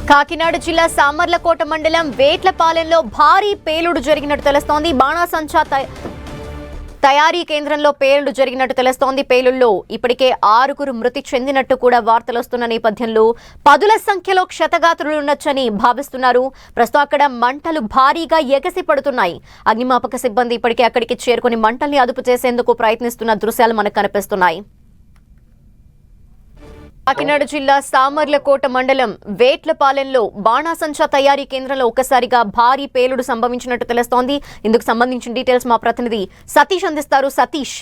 కాకినాడ జిల్లా సామర్లకోట మండలం వేట్లపాలెంలో భారీ పేలుడు జరిగినట్టు తెలుస్తోంది. బాణాసంచా తయారీ కేంద్రంలో పేలుడు జరిగినట్టు తెలుస్తోంది. పేలుళ్లో ఇప్పటికే 6 మృతి చెందినట్టు కూడా వార్తలు వస్తున్న నేపథ్యంలో పదుల సంఖ్యలో క్షతగాత్రులు ఉండొచ్చని భావిస్తున్నారు. ప్రస్తుతం అక్కడ మంటలు భారీగా ఎగసి పడుతున్నాయి. అగ్నిమాపక సిబ్బంది ఇప్పటికే అక్కడికి చేరుకుని మంటల్ని అదుపు చేసేందుకు ప్రయత్నిస్తున్న దృశ్యాలు మనకు కనిపిస్తున్నాయి. కాకినాడ జిల్లా సామర్లకోట మండలం వేట్లపాలెంలో బాణాసంచా తయారీ కేంద్రంలో ఒక్కసారిగా భారీ పేలుడు సంభవించినట్టు తెలుస్తోంది. ఇందుకు సంబంధించిన డీటెయిల్స్ మా ప్రతినిధి సతీష్ అందిస్తారు. సతీష్.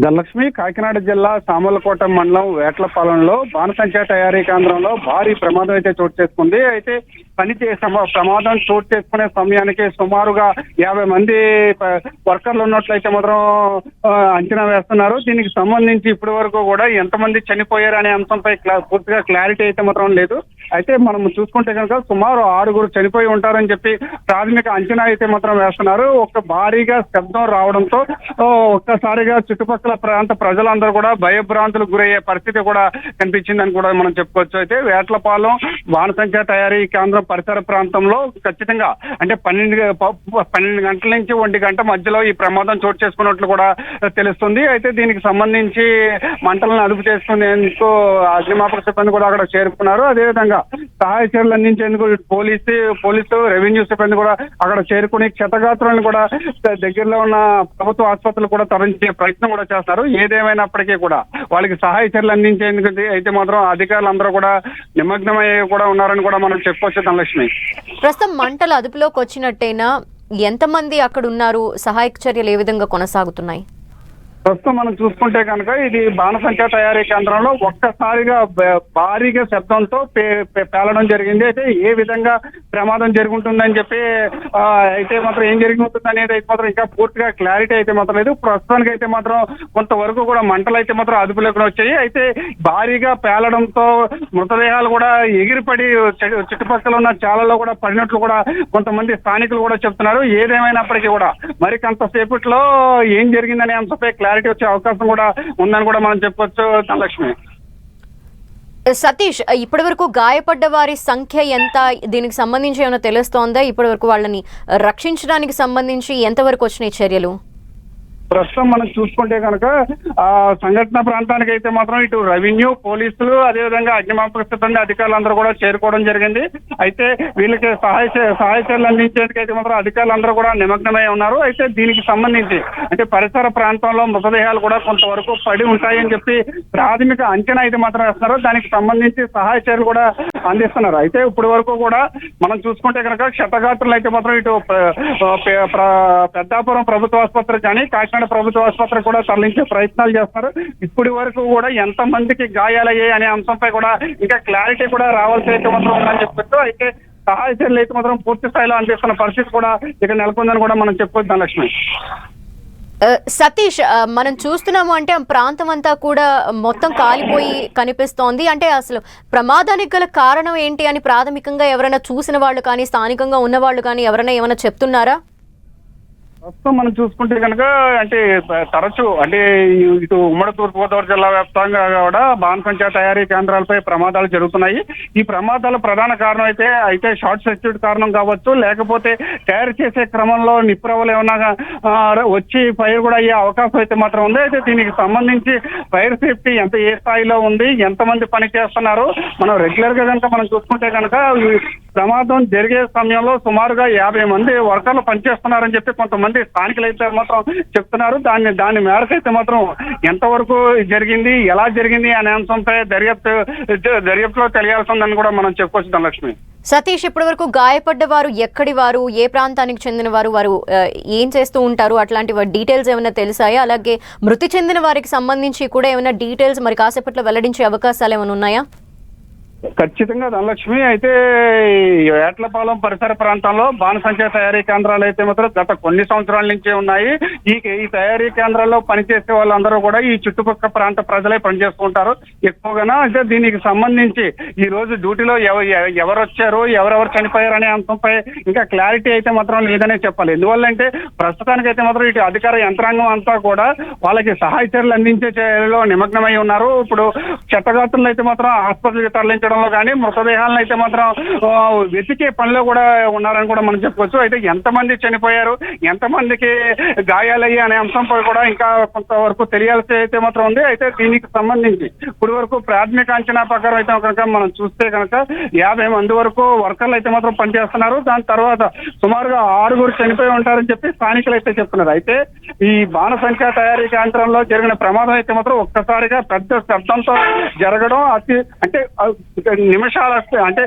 ధనలక్ష్మి, కాకినాడ జిల్లా సామర్లకోట మండలం వేట్లపాలెంలో బాణసంచా తయారీ కేంద్రంలో భారీ ప్రమాదం అయితే చోటు చేసుకుంది. అయితే ప్రమాదం చోటు చేసుకునే సమయానికి సుమారుగా 50 మంది వర్కర్లు ఉన్నట్లయితే మాత్రం అంచనా వేస్తున్నారు. దీనికి సంబంధించి ఇప్పటి వరకు కూడా ఎంతమంది చనిపోయారు అనే అంశంపై పూర్తిగా క్లారిటీ అయితే మాత్రం లేదు. అయితే మనం చూసుకుంటే కనుక సుమారు 6 చనిపోయి ఉంటారని చెప్పి ప్రాథమిక అంచనా అయితే మాత్రం వేస్తున్నారు. ఒక భారీగా శబ్దం రావడంతో ఒక్కసారిగా చుట్టుపక్కల ప్రాంత ప్రజలందరూ కూడా భయభ్రాంతులకు గురయ్యే పరిస్థితి కూడా కనిపించిందని కూడా మనం చెప్పుకోవచ్చు. అయితే వేట్లపాలెం బాణసంచా తయారీ కేంద్రం పరిసర ప్రాంతంలో ఖచ్చితంగా అంటే 12 గంటల నుంచి 1 గంట మధ్యలో ఈ ప్రమాదం చోటు చేసుకున్నట్లు కూడా తెలుస్తుంది. అయితే దీనికి సంబంధించి మంటలను అదుపు చేసుకునేందుకు అగ్నిమాపక సిబ్బంది కూడా అక్కడ చేరుకున్నారు. అదేవిధంగా సహాయ చర్యలు అందించేందుకు పోలీసు రెవెన్యూ సిబ్బంది కూడా అక్కడ చేరుకుని క్షతగాత్రులను కూడా దగ్గరలో ఉన్న ప్రభుత్వ ఆసుపత్రులు కూడా తరలించే ప్రయత్నం కూడా చేస్తారు. ఏదేమైనప్పటికీ కూడా వాళ్ళకి సహాయ చర్యలు అందించేందుకు అయితే మాత్రం అధికారులందరూ కూడా నిమగ్నమై కూడా ఉన్నారని కూడా మనం చెప్పుకోవచ్చు. ధనలక్ష్మి, ప్రస్తుతం మంటలు అదుపులోకి వచ్చినట్టేనా? ఎంతమంది అక్కడ ఉన్నారు? సహాయక చర్యలు ఏ విధంగా కొనసాగుతున్నాయి? ప్రస్తుతం మనం చూసుకుంటే కనుక ఇది బాణసంచా తయారీ కేంద్రంలో ఒక్కసారిగా భారీగా శబ్దంతో పేలడం జరిగింది. అయితే ఏ విధంగా ప్రమాదం జరుగుతుందని చెప్పి అయితే మాత్రం ఏం జరుగుతుంది అనేది అయితే మాత్రం ఇంకా పూర్తిగా క్లారిటీ అయితే మాత్రం లేదు. ప్రస్తుతానికి అయితే మాత్రం కొంతవరకు కూడా మంటలు అయితే మాత్రం అదుపులోకి వచ్చాయి. అయితే భారీగా పేలడంతో మృతదేహాలు కూడా ఎగిరిపడి చుట్టుపక్కల ఉన్న చాలలో కూడా పడినట్లు కూడా కొంతమంది స్థానికులు కూడా చెప్తున్నారు. ఏదేమైనప్పటికీ కూడా మరి కొంతసేపట్లో ఏం జరిగిందనే అంశంపై క్లారిటీ వచ్చే అవకాశం కూడా ఉందని కూడా మనం చెప్పొచ్చు. ధనలక్ష్మి, సతీష్, ఇప్పటి వరకు గాయపడ్డ వారి సంఖ్య ఎంత? దీనికి సంబంధించి ఏమైనా తెలుస్తోందా? ఇప్పటి వరకు వాళ్ళని రక్షించడానికి సంబంధించి ఎంతవరకు వచ్చినాయి చర్యలు? ప్రస్తుతం మనం చూసుకుంటే కనుక సంఘటన ప్రాంతానికి అయితే మాత్రం ఇటు రెవెన్యూ, పోలీసులు, అదేవిధంగా అగ్నిమాపక సిబ్బంది అధికారులందరూ కూడా చేరుకోవడం జరిగింది. అయితే వీళ్ళకి సహాయ చర్యలు అందించేందుకు అయితే మాత్రం అధికారులందరూ కూడా నిమగ్నమై ఉన్నారు. అయితే దీనికి సంబంధించి అంటే పరిసర ప్రాంతంలో మృతదేహాలు కూడా కొంతవరకు పడి ఉంటాయని చెప్పి ప్రాథమిక అంచనా అయితే మాత్రం వేస్తున్నారు. దానికి సంబంధించి సహాయ చర్యలు కూడా అందిస్తున్నారు. అయితే ఇప్పటి వరకు కూడా మనం చూసుకుంటే కనుక క్షతగాత్రులు అయితే మాత్రం ఇటు పెద్దాపురం ప్రభుత్వ ఆసుపత్రి కానీ కాకినాడ ప్రభుత్వ ఆసుపత్రి కూడా తరలించే ప్రయత్నాలు చేస్తున్నారు. ఇప్పటి వరకు కూడా ఎంత మందికి గాయాలయ్యాయి అనే అంశంపై కూడా ఇంకా క్లారిటీ కూడా రావాల్సి అయితే మాత్రం ఉందని చెప్పొచ్చు. అయితే సహాయ చర్యలు అయితే మాత్రం పూర్తి స్థాయిలో అందిస్తున్న పరిస్థితి కూడా ఇక్కడ నెలకొందని కూడా మనం చెప్పుకోవచ్చు. ధనలక్ష్మి, సతీష్, మనం చూస్తున్నాము అంటే ప్రాంతం అంతా కూడా మొత్తం కాలిపోయి కనిపిస్తోంది. అంటే అసలు ప్రమాదానికి గల కారణం ఏంటి అని ప్రాథమికంగా ఎవరైనా చూసిన వాళ్ళు కానీ స్థానికంగా ఉన్న వాళ్ళు కానీ ఎవరైనా ఏమైనా చెప్తున్నారా? ప్రస్తుతం మనం చూసుకుంటే కనుక అంటే తరచూ అంటే ఇటు ఉమ్మడి తూర్పుగోదావరి జిల్లా వ్యాప్తంగా కూడా బాణసంచా తయారీ కేంద్రాలపై ప్రమాదాలు జరుగుతున్నాయి. ఈ ప్రమాదాల ప్రధాన కారణం అయితే షార్ట్ సర్క్యూట్ కారణం కావచ్చు, లేకపోతే తయారు చేసే క్రమంలో నిప్పురవ్వలు ఏమన్నా వచ్చి ఫైర్ కూడా అయ్యే అవకాశం అయితే మాత్రం ఉంది. అయితే దీనికి సంబంధించి ఫైర్ సేఫ్టీ ఏ స్థాయిలో ఉంది, ఎంతమంది పని చేస్తున్నారు, మనం రెగ్యులర్ గా కనుక మనం చూసుకుంటే కనుక ప్రమాదం జరిగే సమయంలో సుమారుగా 50 మంది వర్కర్లు పనిచేస్తున్నారని చెప్పి కొంతమంది స్థానికులు అయితే మాత్రం చెప్తున్నారు. దాని మేరకు అయితే మాత్రం ఎంతవరకు జరిగింది, ఎలా జరిగింది అనే అంశంపై దర్యాప్తులో తెలియాల్సిందని కూడా మనం చెప్పుకోవచ్చు. ధనలక్ష్మి, సతీష్, ఇప్పటి వరకు గాయపడ్డ వారు ఎక్కడి వారు, ఏ ప్రాంతానికి చెందిన వారు ఏం చేస్తూ ఉంటారు, అట్లాంటి డీటెయిల్స్ ఏమైనా తెలిసాయా? అలాగే మృతి చెందిన వారికి సంబంధించి కూడా ఏమైనా డీటెయిల్స్ మరి కాసేపట్లో వెల్లడించే అవకాశాలు ఏమైనా ఉన్నాయా? ఖచ్చితంగా ధనలక్ష్మి, అయితే వేట్లపాలెం పరిసర ప్రాంతంలో బాణసంచా తయారీ కేంద్రాలు అయితే మాత్రం గత కొన్ని సంవత్సరాల నుంచే ఉన్నాయి. ఈ తయారీ కేంద్రాల్లో పనిచేసే వాళ్ళందరూ కూడా ఈ చుట్టుపక్కల ప్రాంత ప్రజలే పనిచేస్తుంటారు ఎక్కువగా. అంటే దీనికి సంబంధించి ఈ రోజు డ్యూటీలో ఎవరు వచ్చారు, ఎవరెవరు చనిపోయారు అనే అంశంపై ఇంకా క్లారిటీ అయితే మాత్రం లేదనే చెప్పాలి. ఎందువల్లంటే ప్రస్తుతానికి అయితే మాత్రం ఇటు అధికార యంత్రాంగం అంతా కూడా వాళ్ళకి సహాయ చర్యలు అందించే చర్యలో నిమగ్నమై ఉన్నారు. ఇప్పుడు క్షతగాత్రులు అయితే మాత్రం ఆసుపత్రికి తరలించే సేకరించడంలో కానీ మృతదేహాలను అయితే మాత్రం వెతికే పనిలో కూడా ఉన్నారని కూడా మనం చెప్పుకోవచ్చు. అయితే ఎంతమంది చనిపోయారు, ఎంతమందికి గాయాలయ్యాయి అనే అంశంపై కూడా ఇంకా కొంతవరకు తెలియాల్సి అయితే మాత్రం ఉంది. అయితే దీనికి సంబంధించి ఇప్పుడు వరకు ప్రాథమిక అంచనా ప్రకారం అయితే కనుక మనం చూస్తే కనుక 50 మంది వరకు వర్కర్లు అయితే మాత్రం పనిచేస్తున్నారు. దాని తర్వాత సుమారుగా 6 చనిపోయి ఉంటారని చెప్పి స్థానికులు అయితే చెప్తున్నారు. అయితే ఈ బాణసంచా తయారీ కేంద్రంలో జరిగిన ప్రమాదం అయితే మాత్రం ఒక్కసారిగా పెద్ద శబ్దంతో జరగడం అంటే నిమిషాల అంటే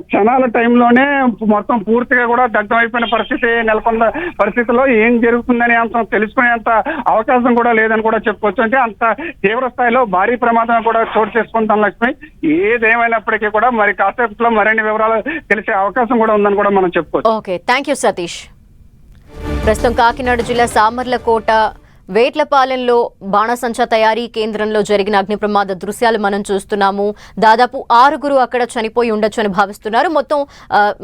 క్షణాల టైంలోనే మొత్తం పూర్తిగా కూడా దగ్ధమైపోయిన పరిస్థితి నెలకొన్న పరిస్థితుల్లో ఏం జరుగుతుందనే అంశం తెలుసుకునేంత అవకాశం కూడా లేదని కూడా చెప్పుకోవచ్చు. అంటే అంత తీవ్ర స్థాయిలో భారీ ప్రమాదం కూడా చోటు చేసుకుంటాం లక్ష్మి. ఏదేమైనప్పటికీ కూడా మరి కాసేపట్లో మరిన్ని వివరాలు తెలిసే అవకాశం కూడా ఉందని కూడా మనం చెప్పుకోవచ్చు. Okay, thank you Satish. ప్రస్తుతం కాకినాడ జిల్లా సామర్లకోట వేట్లపాలెంలో బాణసంచా తయారీ కేంద్రంలో జరిగిన అగ్ని ప్రమాద దృశ్యాలు మనం చూస్తున్నాము. దాదాపు 6 అక్కడ చనిపోయి ఉండొచ్చు అని భావిస్తున్నారు. మొత్తం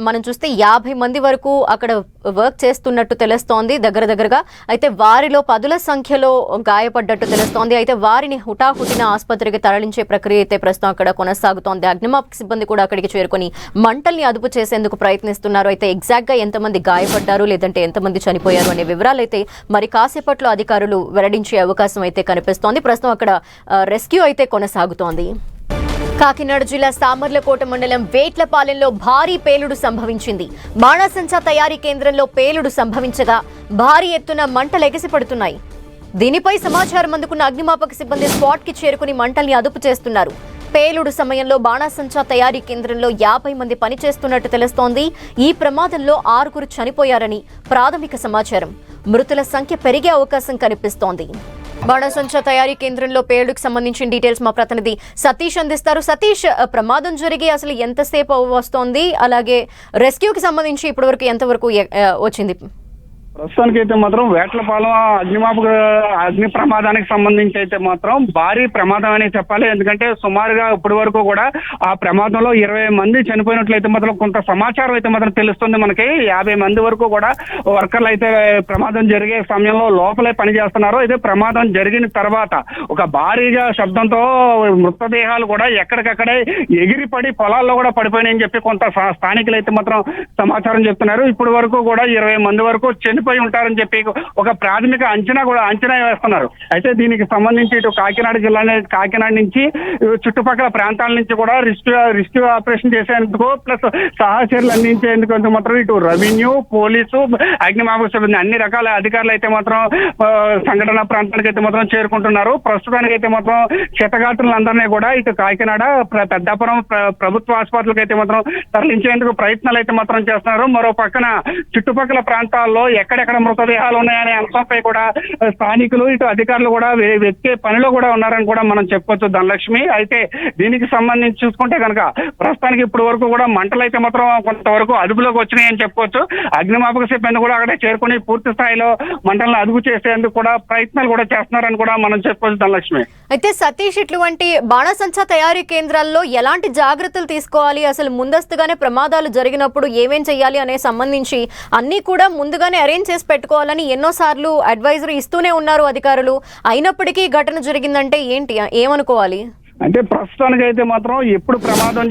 మనం చూస్తే 50 మంది వరకు అక్కడ వర్క్ చేస్తున్నట్టు తెలుస్తోంది దగ్గరగా. అయితే వారిలో 10ల సంఖ్యలో గాయపడ్డట్టు తెలుస్తోంది. అయితే వారిని హుటాహుటిన ఆసుపత్రికి తరలించే ప్రక్రియ అయితే ప్రస్తుతం అక్కడ కొనసాగుతోంది. అగ్నిమాపక సిబ్బంది కూడా అక్కడికి చేరుకొని మంటల్ని అదుపు చేసేందుకు ప్రయత్నిస్తున్నారు. అయితే ఎగ్జాక్ట్ గా ఎంతమంది గాయపడ్డారు లేదంటే ఎంతమంది చనిపోయారు అనే వివరాలు అయితే మరి కాసేపట్లో అధికారులు వెల్లడించే అవకాశం అయితే కనిపిస్తోంది. ప్రస్తుతం అక్కడ రెస్క్యూ అయితే కొనసాగుతోంది. కాకినాడ జిల్లా సామర్లకోట మండలం వేట్లపాలెంలో భారీ పేలుడు సంభవించింది. బాణసంచా తయారీ కేంద్రంలో పేలుడు సంభవించగా భారీ ఎత్తున మంటలు ఎగసిపడుతున్నాయి. దీనిపై సమాచారం అందుకున్న అగ్నిమాపక సిబ్బంది స్పాట్ కి చేరుకుని మంటల్ని అదుపు చేస్తున్నారు. పేలుడు సమయంలో బాణసంచా తయారీ కేంద్రంలో 50 మంది పనిచేస్తున్నట్టు తెలుస్తోంది. ఈ ప్రమాదంలో 6 చనిపోయారని ప్రాథమిక సమాచారం. మృతుల సంఖ్య పెరిగే అవకాశం కనిపిస్తోంది. బాణసంచా తయారీ కేంద్రంలో పేలుడుకు సంబంధించిన డీటెయిల్స్ మా ప్రతినిధి సతీష్ అందిస్తారు. సతీష్, ప్రమాదం జరిగి అసలు ఎంతసేపు వస్తోంది, అలాగే రెస్క్యూకి సంబంధించి ఇప్పటివరకు ఎంతవరకు వచ్చింది? ప్రస్తుతానికి అయితే మాత్రం వేట్లపాలెం అగ్ని ప్రమాదానికి సంబంధించి అయితే మాత్రం భారీ ప్రమాదం అని చెప్పాలి. ఎందుకంటే సుమారుగా ఇప్పటి వరకు కూడా ఆ ప్రమాదంలో 20 మంది చనిపోయినట్లయితే మాత్రం కొంత సమాచారం అయితే మాత్రం తెలుస్తుంది మనకి. 50 మంది వరకు కూడా వర్కర్లు అయితే ప్రమాదం జరిగే సమయంలో లోపలే పనిచేస్తున్నారు. అయితే ప్రమాదం జరిగిన తర్వాత ఒక భారీగా శబ్దంతో మృతదేహాలు కూడా ఎక్కడికక్కడే ఎగిరిపడి పొలాల్లో కూడా పడిపోయినాయని చెప్పి కొంత స్థానికులు అయితే మాత్రం సమాచారం చెప్తున్నారు. ఇప్పటి వరకు కూడా 20 మంది వరకు చనిపోయి ఉంటారని చెప్పి ఒక ప్రాథమిక అంచనా వేస్తున్నారు. అయితే దీనికి సంబంధించి ఇటు కాకినాడ నుంచి చుట్టుపక్కల ప్రాంతాల నుంచి కూడా రెస్క్యూ ఆపరేషన్ చేసేందుకు ప్లస్ సహచర్యలు అందించేందుకు మాత్రం ఇటు రెవెన్యూ, పోలీసు, అగ్నిమాపక సిబ్బంది అన్ని రకాల అధికారులు అయితే మాత్రం సంఘటన ప్రాంతానికి అయితే మాత్రం చేరుకుంటున్నారు. ప్రస్తుతానికి అయితే మాత్రం క్షతగాత్రులందరినీ కూడా ఇటు కాకినాడ పెద్దాపురం ప్రభుత్వ ఆసుపత్రులకు అయితే మాత్రం తరలించేందుకు ప్రయత్నాలు అయితే మాత్రం చేస్తున్నారు. మరో పక్కన చుట్టుపక్కల ప్రాంతాల్లో ఎక్కడెక్కడ మృతదేహాలు ఉన్నాయనే అంశంపై కూడా స్థానికులు ఇటు అధికారులు కూడా వెతికే పనిలో కూడా ఉన్నారని కూడా మనం చెప్పుకోవచ్చు ధనలక్ష్మి. అయితే దీనికి సంబంధించి చూసుకుంటే కనుక ప్రస్తుతానికి ఇప్పుడు వరకు కూడా మంటలు అయితే మాత్రం కొంతవరకు అదుపులోకి వచ్చినాయని చెప్పుకోవచ్చు. అగ్నిమాపక సిబ్బంది కూడా అక్కడే చేరుకుని పూర్తి స్థాయిలో మంటలను అదుపు చేసేందుకు కూడా ప్రయత్నాలు కూడా చేస్తున్నారని కూడా మనం చెప్పుకోవచ్చు ధనలక్ష్మి. అయితే సతీష్, ఇటువంటి బాణసంచా తయారీ కేంద్రాల్లో ఎలాంటి జాగ్రత్తలు తీసుకోవాలి, అసలు ముందస్తుగానే ప్రమాదాలు జరిగినప్పుడు ఏమేం చేయాలి అనే సంబంధించి అన్ని కూడా ముందుగానే అరేంజ్ చేసి పెట్టుకోవాలని ఎన్నోసార్లు అడ్వైజరీ ఇస్తూనే ఉన్నారు అధికారులు. అయినప్పటికీ ఘటన జరిగిందంటే ఏమనుకోవాలి? అంటే ప్రస్తుతానికి అయితే మాత్రం ఎప్పుడు ప్రమాదం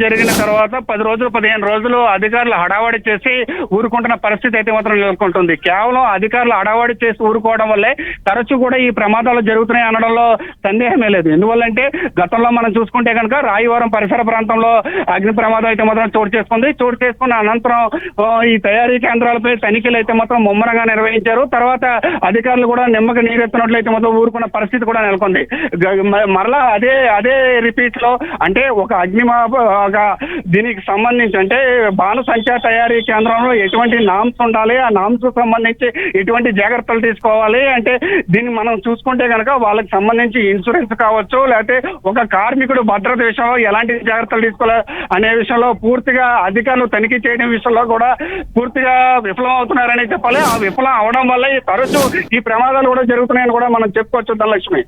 జరిగిన తర్వాత 10 రోజులు 15 రోజులు అధికారులు హడావడి చేసి ఊరుకుంటున్న పరిస్థితి అయితే మాత్రం నెలకొంటుంది. కేవలం అధికారులు హడావడి చేసి ఊరుకోవడం వల్లే తరచూ కూడా ఈ ప్రమాదాలు జరుగుతున్నాయి అనడంలో సందేహమే లేదు. ఎందువల్లంటే గతంలో మనం చూసుకుంటే కనుక రాయవరం పరిసర ప్రాంతంలో అగ్ని ప్రమాదం అయితే మాత్రం చోటు చేసుకున్న అనంతరం ఈ తయారీ కేంద్రాలపై తనిఖీలు అయితే మాత్రం ముమ్మరంగా నిర్వహించారు. తర్వాత అధికారులు కూడా నిమ్మక నీరెత్తినట్లయితే మాత్రం ఊరుకున్న పరిస్థితి కూడా నెలకొంది. మరలా అదే రిపీట్ లో అంటే ఒక దీనికి సంబంధించి అంటే బాణసంచా తయారీ కేంద్రంలో ఎటువంటి నామ్స్ ఉండాలి, ఆ నామ్స్ సంబంధించి ఎటువంటి జాగ్రత్తలు తీసుకోవాలి అంటే దీన్ని మనం చూసుకుంటే కనుక వాళ్ళకి సంబంధించి ఇన్సూరెన్స్ కావచ్చు, లేకపోతే ఒక కార్మికుడు భద్రత విషయంలో ఎలాంటి జాగ్రత్తలు తీసుకోవాలి అనే విషయంలో పూర్తిగా అధికారులు తనిఖీ చేయడం విషయంలో కూడా పూర్తిగా విఫలం అవుతున్నారని చెప్పాలి. ఆ విఫలం అవడం వల్ల తరచూ ఈ ప్రమాదాలు కూడా జరుగుతున్నాయని కూడా మనం చెప్పుకోవచ్చు ధనలక్ష్మి.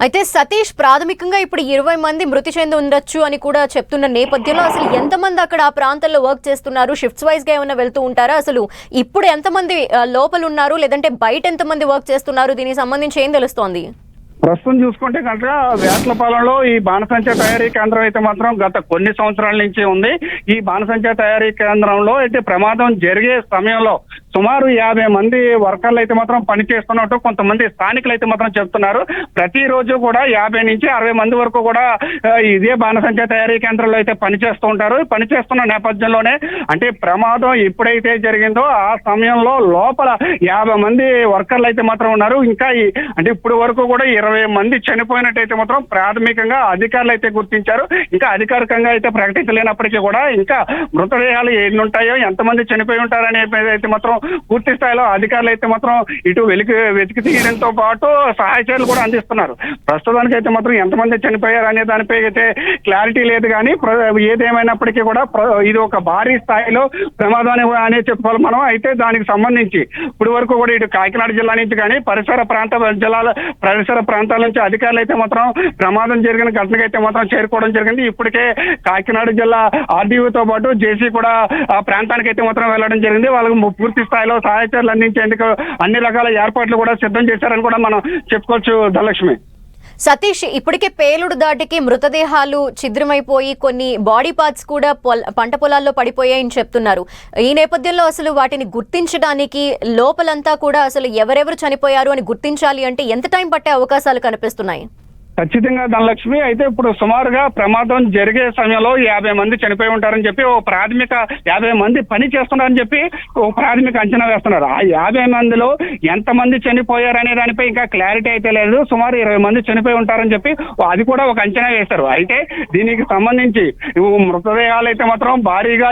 అయితే సతీష్, ప్రాథమికంగా ఇప్పుడు 20 మంది మృతి చెంది ఉండొచ్చు అని కూడా చెప్తున్న నేపథ్యంలో అసలు ఎంతమంది అక్కడ ఆ ప్రాంతంలో వర్క్ చేస్తున్నారు? షిఫ్ట్స్ వైజ్ గా ఏమైనా వెళ్తూ ఉంటారా? అసలు ఇప్పుడు ఎంతమంది లోపల ఉన్నారు, లేదంటే బయట ఎంతమంది వర్క్ చేస్తున్నారు? దీనికి సంబంధించి ఏం తెలుస్తోంది? ప్రస్తుతం చూసుకుంటే కనుక వేట్లపాలెంలో ఈ బాణసంచా తయారీ కేంద్రం అయితే మాత్రం గత కొన్ని సంవత్సరాల నుంచి ఉంది. ఈ బాణసంచా తయారీ కేంద్రంలో అయితే ప్రమాదం జరిగే సమయంలో సుమారు 50 మంది వర్కర్లు అయితే మాత్రం పనిచేస్తున్నట్టు కొంతమంది స్థానికులు అయితే మాత్రం చెప్తున్నారు. ప్రతిరోజు కూడా 50 నుంచి 60 మంది వరకు కూడా ఇదే బాణసంచా తయారీ కేంద్రంలో అయితే పనిచేస్తూ ఉంటారు. పనిచేస్తున్న నేపథ్యంలోనే అంటే ప్రమాదం ఎప్పుడైతే జరిగిందో ఆ సమయంలో లోపల 50 మంది వర్కర్లు అయితే మాత్రం ఉన్నారు. ఇంకా అంటే ఇప్పుడు వరకు కూడా 20 మంది చనిపోయినట్టయితే మాత్రం ప్రాథమికంగా అధికారులు అయితే గుర్తించారు. ఇంకా అధికారికంగా అయితే ప్రకటించలేనప్పటికీ కూడా ఇంకా మృతదేహాలు ఎన్ని ఉంటాయో, ఎంతమంది చనిపోయి ఉంటారనే అయితే మాత్రం పూర్తి స్థాయిలో అధికారులు అయితే మాత్రం ఇటు వెతికి తీయడంతో పాటు సహాయ చర్యలు కూడా అందిస్తున్నారు. ప్రస్తుతానికి అయితే మాత్రం ఎంతమంది చనిపోయారు అనే దానిపై అయితే క్లారిటీ లేదు. కానీ ఏదేమైనప్పటికీ కూడా ఇది ఒక భారీ స్థాయిలో ప్రమాదం అనే చెప్పుకోవాలి మనం. అయితే దానికి సంబంధించి ఇప్పుడు వరకు కూడా ఇటు కాకినాడ జిల్లా నుంచి కానీ పరిసర ప్రాంతాల నుంచి అధికారులు అయితే మాత్రం ప్రమాదం జరిగిన ఘటనకు అయితే మాత్రం చేరుకోవడం జరిగింది. ఇప్పటికే కాకినాడ జిల్లా ఆర్డీఓతో పాటు జేసీ కూడా ఆ ప్రాంతానికి అయితే మాత్రం వెళ్లడం జరిగింది. వాళ్ళకు పూర్తి స్థాయిలో సహాయ చర్యలు అందించేందుకు అన్ని రకాల ఏర్పాట్లు కూడా సిద్ధం చేశారని కూడా మనం చెప్పుకోవచ్చు ధనలక్ష్మి. సతీష్, ఇప్పటికే పేలుడు దాటికి మృతదేహాలు ఛిద్రమైపోయి కొన్ని బాడీ పార్ట్స్ కూడా పంట పొలాల్లో పడిపోయాయని చెప్తున్నారు. ఈ నేపథ్యంలో అసలు వాటిని గుర్తించడానికి లోపలంతా కూడా అసలు ఎవరెవరు చనిపోయారు అని గుర్తించాలి అంటే ఎంత టైం పట్టే అవకాశాలు కనిపిస్తున్నాయి? ఖచ్చితంగా ధనలక్ష్మి. అయితే ఇప్పుడు సుమారుగా ప్రమాదం జరిగే సమయంలో 50 మంది చనిపోయి ఉంటారని చెప్పి ఓ ప్రాథమిక 50 మంది పని చేస్తున్నారని చెప్పి ఓ ప్రాథమిక అంచనా వేస్తున్నారు. ఆ 50 మందిలో ఎంతమంది చనిపోయారు అనే దానిపై ఇంకా క్లారిటీ అయితే లేదు. సుమారు 20 మంది చనిపోయి ఉంటారని చెప్పి అది కూడా ఒక అంచనా వేస్తారు. అయితే దీనికి సంబంధించి మృతదేహాలు అయితే మాత్రం భారీగా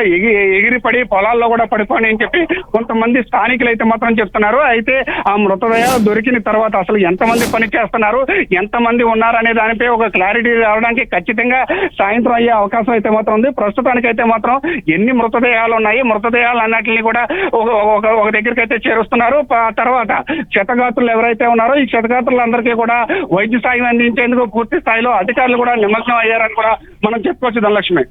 ఎగిరిపడి పొలాల్లో కూడా పడిపోయి అని చెప్పి కొంతమంది స్థానికులు అయితే మాత్రం చెప్తున్నారు. అయితే ఆ మృతదేహాలు దొరికిన తర్వాత అసలు ఎంతమంది పని చేస్తున్నారు, ఎంతమంది ఉన్నారు అనే దానిపై ఒక క్లారిటీ రావడానికి ఖచ్చితంగా సాయంత్రం అయ్యే అవకాశం అయితే మాత్రం ఉంది. ప్రస్తుతానికి అయితే మాత్రం ఎన్ని మృతదేహాలు ఉన్నాయి, మృతదేహాలు అన్నిటిని కూడా ఒక దగ్గరికి అయితే చేరుస్తున్నారు. తర్వాత క్షతగాత్రులు ఎవరైతే ఉన్నారో ఈ క్షతగాత్రులందరికీ కూడా వైద్య సాయం అందించేందుకు పూర్తి స్థాయిలో అధికారులు కూడా నిమగ్నం అయ్యారని కూడా మనం చెప్పుకోవచ్చు ధనలక్ష్మి.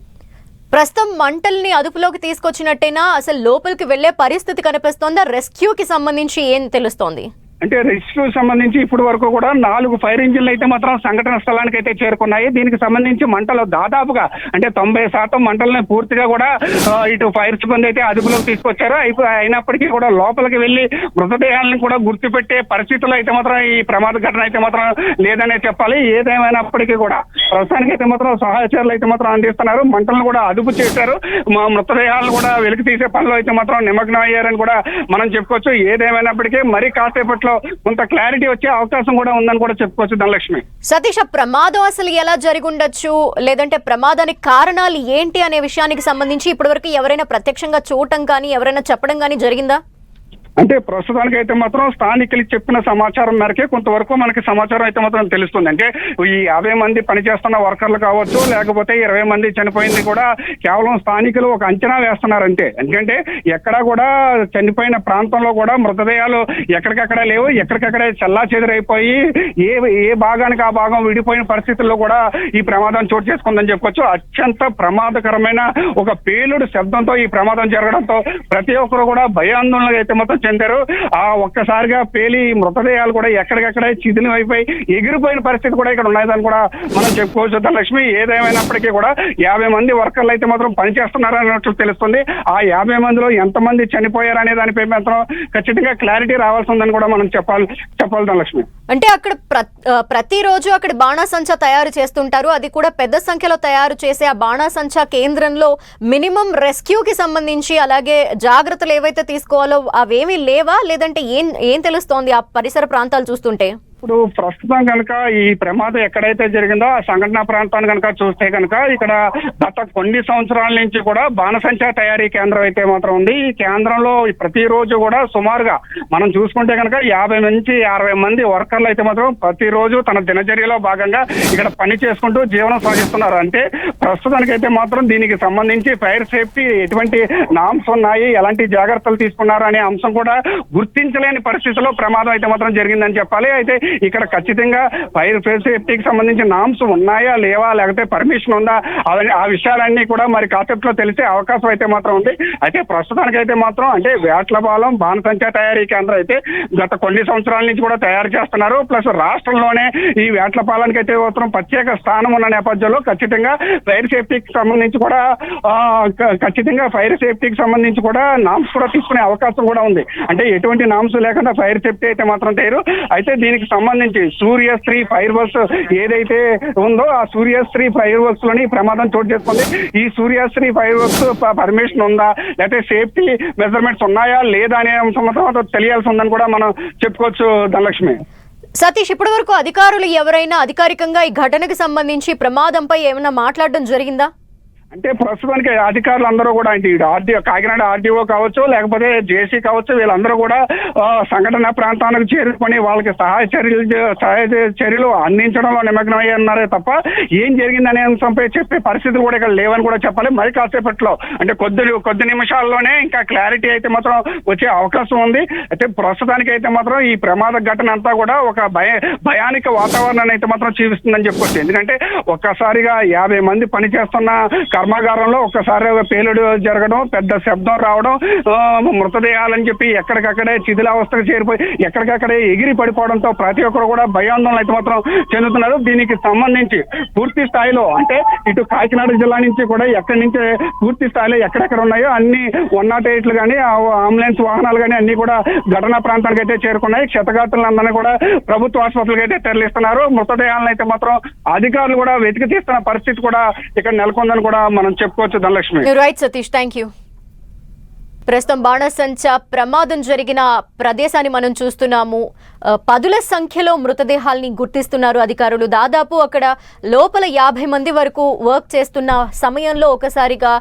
ప్రస్తుతం మంటల్ని అదుపులోకి తీసుకొచ్చినట్టేనా? అసలు లోపలికి వెళ్లే పరిస్థితి కనిపిస్తోందా? రెస్క్యూకి సంబంధించి ఏం తెలుస్తోంది? అంటే రెస్క్యూ సంబంధించి ఇప్పటి వరకు కూడా 4 ఫైర్ ఇంజిన్లు అయితే మాత్రం సంఘటన స్థలానికి అయితే చేరుకున్నాయి. దీనికి సంబంధించి మంటలు దాదాపుగా అంటే 90% మంటలని పూర్తిగా కూడా ఇటు ఫైర్ సిబ్బంది అయితే అదుపులోకి తీసుకొచ్చారు. అయినప్పటికీ కూడా లోపలికి వెళ్లి మృతదేహాలను కూడా గుర్తుపెట్టే పరిస్థితుల్లో అయితే మాత్రం ఈ ప్రమాద ఘటన అయితే మాత్రం లేదనే చెప్పాలి. ఏదేమైనప్పటికీ కూడా ప్రస్తుతానికి అయితే మాత్రం సహాయ చర్యలు అయితే మాత్రం అందిస్తున్నారు. మంటలను కూడా అదుపు చేశారు. మృతదేహాలను కూడా వెలికి తీసే పనిలో అయితే మాత్రం నిమగ్నం అయ్యారని కూడా మనం చెప్పుకోవచ్చు. ఏదేమైనప్పటికీ మరి కాసేపట్లో కొంత క్లారిటీ వచ్చే అవకాశం కూడా ఉందని కూడా చెప్పుకోవచ్చు ధనలక్ష్మి. సతీష్, ప్రమాదం అసలు ఎలా జరిగి ఉండొచ్చు, లేదంటే ప్రమాదానికి కారణాలు ఏంటి అనే విషయానికి సంబంధించి ఇప్పటివరకు ఎవరైనా ప్రత్యక్షంగా చూడటం కానీ ఎవరైనా చెప్పడం కానీ జరిగిందా? అంటే ప్రస్తుతానికి అయితే మాత్రం స్థానికులు చెప్పిన సమాచారం మేరకే కొంతవరకు మనకి సమాచారం అయితే మాత్రం తెలుస్తుంది. అంటే ఈ 50 మంది పనిచేస్తున్న వర్కర్లు కావచ్చు, లేకపోతే 20 మంది చనిపోయింది కూడా కేవలం స్థానికులు ఒక అంచనా వేస్తున్నారంటే. ఎందుకంటే ఎక్కడా కూడా చనిపోయిన ప్రాంతంలో కూడా మృతదేహాలు ఎక్కడికక్కడ లేవు, ఎక్కడికక్కడే చల్లా చెదురైపోయి ఏ భాగానికి ఆ భాగం విడిపోయిన పరిస్థితుల్లో కూడా ఈ ప్రమాదం చోటు చేసుకుందని చెప్పుకోవచ్చు. అత్యంత ప్రమాదకరమైన ఒక పేలుడు శబ్దంతో ఈ ప్రమాదం జరగడంతో ప్రతి ఒక్కరు కూడా భయాందోళనగా అయితే మాత్రం చెందారు. ఆ ఒక్కసారిగా పేలి మృతదేహాలు కూడా ఎక్కడికక్కడే చిదిలి అయిపోయి ఎగిరిపోయిన పరిస్థితి కూడా ఇక్కడ ఉన్నదని కూడా మనం చెప్పుకోవచ్చు ధనలక్ష్మి. ఏదేమైనప్పటికీ కూడా 50 మంది వర్కర్లు అయితే మాత్రం పనిచేస్తున్నారు అన్నట్లు తెలుస్తుంది. ఆ 50 మందిలో ఎంతమంది చనిపోయారు అనే దానిపై మాత్రం ఖచ్చితంగా క్లారిటీ రావాల్సి ఉందని కూడా మనం చెప్పాలి ధనలక్ష్మి. అంటే అక్కడ ప్రతిరోజు అక్కడ బాణాసంచా తయారు చేస్తుంటారు. అది కూడా పెద్ద సంఖ్యలో తయారు చేసే ఆ బాణాసంచా కేంద్రంలో మినిమం రెస్క్యూకి సంబంధించి అలాగే జాగ్రత్తలు ఏవైతే తీసుకోవాలో అవేమీ లేవా, లేదంటే ఏం తెలుస్తోంది ఆ పరిసర ప్రాంతాలు చూస్తుంటే? ఇప్పుడు ప్రస్తుతం కనుక ఈ ప్రమాదం ఎక్కడైతే జరిగిందో ఆ సంఘటన ప్రాంతాన్ని కనుక చూస్తే కనుక ఇక్కడ గత కొన్ని సంవత్సరాల నుంచి కూడా బాణసంచా తయారీ కేంద్రం అయితే మాత్రం ఉంది. ఈ కేంద్రంలో ప్రతిరోజు కూడా సుమారుగా మనం చూసుకుంటే కనుక 50 నుంచి 60 మంది వర్కర్లు అయితే మాత్రం ప్రతిరోజు తన దినచర్యలో భాగంగా ఇక్కడ పని చేసుకుంటూ జీవనం సాగిస్తున్నారు. అంటే ప్రస్తుతానికి అయితే మాత్రం దీనికి సంబంధించి ఫైర్ సేఫ్టీ ఎటువంటి నామ్స్ ఉన్నాయి, ఎలాంటి జాగ్రత్తలు తీసుకున్నారు అనే అంశం కూడా గుర్తించలేని పరిస్థితిలో ప్రమాదం అయితే మాత్రం జరిగిందని చెప్పాలి. అయితే ఇక్కడ ఖచ్చితంగా ఫైర్ సేఫ్టీకి సంబంధించిన నామ్స్ ఉన్నాయా లేవా, లేకపోతే పర్మిషన్ ఉందా, ఆ విషయాలన్నీ కూడా మరి కాసేపులో తెలిసే అవకాశం అయితే మాత్రం ఉంది. అయితే ప్రస్తుతానికైతే మాత్రం అంటే వేట్లపాలెం బాణసంచా తయారీ కేంద్రం అయితే గత కొన్ని సంవత్సరాల నుంచి కూడా తయారు చేస్తున్నారు. ప్లస్ రాష్ట్రంలోనే ఈ వేట్లపాలెంకి అయితే మాత్రం ప్రత్యేక స్థానం ఉన్న నేపథ్యంలో ఖచ్చితంగా ఫైర్ సేఫ్టీకి సంబంధించి కూడా నామ్స్ కూడా తీసుకునే అవకాశం కూడా ఉంది. అంటే ఎటువంటి నామ్స్ లేకుండా ఫైర్ సేఫ్టీ అయితే మాత్రం తయారు. అయితే దీనికి సంబంధించి సూర్యశ్రీ ఫైర్ వర్క్స్ ఏదైతే ఉందో ఆ సూర్యశ్రీ ఫైర్ వర్క్స్ లోని ప్రమాదం చోటు చేసుకుంది. ఈ సూర్యశ్రీ ఫైర్ వర్క్స్ పర్మిషన్ ఉందా, లేకపోతే సేఫ్టీ మెజర్మెంట్స్ ఉన్నాయా లేదా అనే అంశం తెలియాల్సి ఉందని కూడా మనం చెప్పుకోవచ్చు. ధనలక్ష్మి, సతీష్, ఇప్పటి వరకు అధికారులు ఎవరైనా అధికారికంగా ఈ ఘటనకు సంబంధించి ప్రమాదంపై ఏమైనా మాట్లాడడం జరిగిందా? అంటే ప్రస్తుతానికి అధికారులు అందరూ కూడా అంటే కాకినాడ ఆర్డీఓ కావచ్చు, లేకపోతే జేసీ కావచ్చు, వీళ్ళందరూ కూడా సంఘటన ప్రాంతానికి చేరుకొని వాళ్ళకి సహాయ చర్యలు అందించడంలో నిమగ్నమై ఉన్నారే తప్ప ఏం జరిగిందనే అంశంపై చెప్పే పరిస్థితులు కూడా ఇక్కడ లేవని కూడా చెప్పాలి. మరి కాసేపట్లో అంటే కొద్ది నిమిషాల్లోనే ఇంకా క్లారిటీ అయితే మాత్రం వచ్చే అవకాశం ఉంది. అయితే ప్రస్తుతానికి అయితే మాత్రం ఈ ప్రమాద ఘటన అంతా కూడా ఒక భయానిక వాతావరణాన్ని అయితే మాత్రం చూపిస్తుందని చెప్పుకోవచ్చు. ఎందుకంటే ఒక్కసారిగా 50 మంది పనిచేస్తున్న కర్మాగారంలో ఒక్కసారి పేలుడు జరగడం, పెద్ద శబ్దం రావడం, మృతదేహాలని చెప్పి ఎక్కడికక్కడే శిథిలావస్థకు చేరిపోయి ఎక్కడికక్కడే ఎగిరి పడిపోవడంతో ప్రతి ఒక్కరు కూడా భయాందోళన అయితే మాత్రం చెందుతున్నారు. దీనికి సంబంధించి పూర్తి స్థాయిలో అంటే ఇటు కాకినాడ జిల్లా నుంచి కూడా ఎక్కడి నుంచి పూర్తి స్థాయిలో ఎక్కడెక్కడ ఉన్నాయో అన్ని 108లు కానీ అంబులెన్స్ వాహనాలు కానీ అన్ని కూడా ఘటనా ప్రాంతానికి అయితే చేరుకున్నాయి. క్షతగాత్రులందరినీ కూడా ప్రభుత్వ ఆసుపత్రులకు అయితే తరలిస్తున్నారు. మృతదేహాలను అయితే మాత్రం అధికారులు కూడా వెతికి తీస్తున్న పరిస్థితి కూడా ఇక్కడ నెలకొందని కూడా మనం చెప్పుకోవచ్చు. Dhanalakshmi, right Satish, thank you. ప్రస్తుతం బాణసంచా ప్రమాదం జరిగిన ప్రదేశాన్ని మనం చూస్తున్నాము. పదుల సంఖ్యలో మృతదేహాల్ని గుర్తిస్తున్నారు అధికారులు. దాదాపు అక్కడ లోపల 50 మంది వరకు వర్క్ చేస్తున్న సమయంలో ఒకసారిగా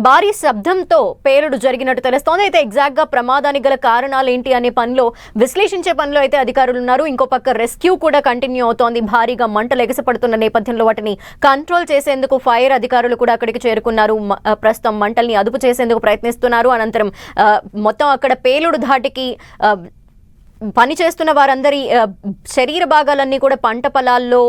భారీ శబ్దంతో పేలుడు జరిగినట్టు తెలుస్తోంది. అయితే ఎగ్జాక్ట్ గా ప్రమాదానికి గల కారణాలు ఏంటి అనే పనిలో విశ్లేషించే పనిలో అయితే అధికారులు ఉన్నారు. ఇంకో పక్క రెస్క్యూ కూడా కంటిన్యూ అవుతోంది. భారీగా మంటలు ఎగసిపడుతున్న నేపథ్యంలో వాటిని కంట్రోల్ చేసేందుకు ఫైర్ అధికారులు కూడా అక్కడికి చేరుకున్నారు. ప్రస్తుతం మంటల్ని అదుపు చేసేందుకు ప్రయత్నిస్తున్నారు. అనంతరం మొత్తం అక్కడ పేలుడు ధాటికి పని చేస్తున్న వారందరి శరీర భాగాలన్నీ కూడా పంట పొలాల్లో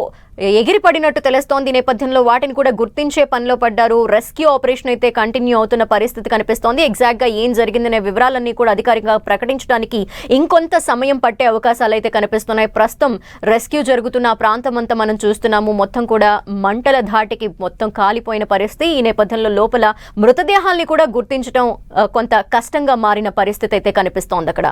ఎగిరిపడినట్టు తెలుస్తోంది. నేపథ్యంలో వాటిని కూడా గుర్తించే పనిలో పడ్డారు. రెస్క్యూ ఆపరేషన్ అయితే కంటిన్యూ అవుతున్న పరిస్థితి కనిపిస్తోంది. ఎగ్జాక్ట్ గా ఏం జరిగిందనే వివరాలన్నీ కూడా అధికారికంగా ప్రకటించడానికి ఇంకొంత సమయం పట్టే అవకాశాలు అయితే కనిపిస్తున్నాయి. ప్రస్తుతం రెస్క్యూ జరుగుతున్న ఆ ప్రాంతం అంతా మనం చూస్తున్నాము. మొత్తం కూడా మంటల ధాటికి మొత్తం కాలిపోయిన పరిస్థితి. ఈ నేపథ్యంలో లోపల మృతదేహాల్ని కూడా గుర్తించడం కొంత కష్టంగా మారిన పరిస్థితి అయితే కనిపిస్తోంది అక్కడ.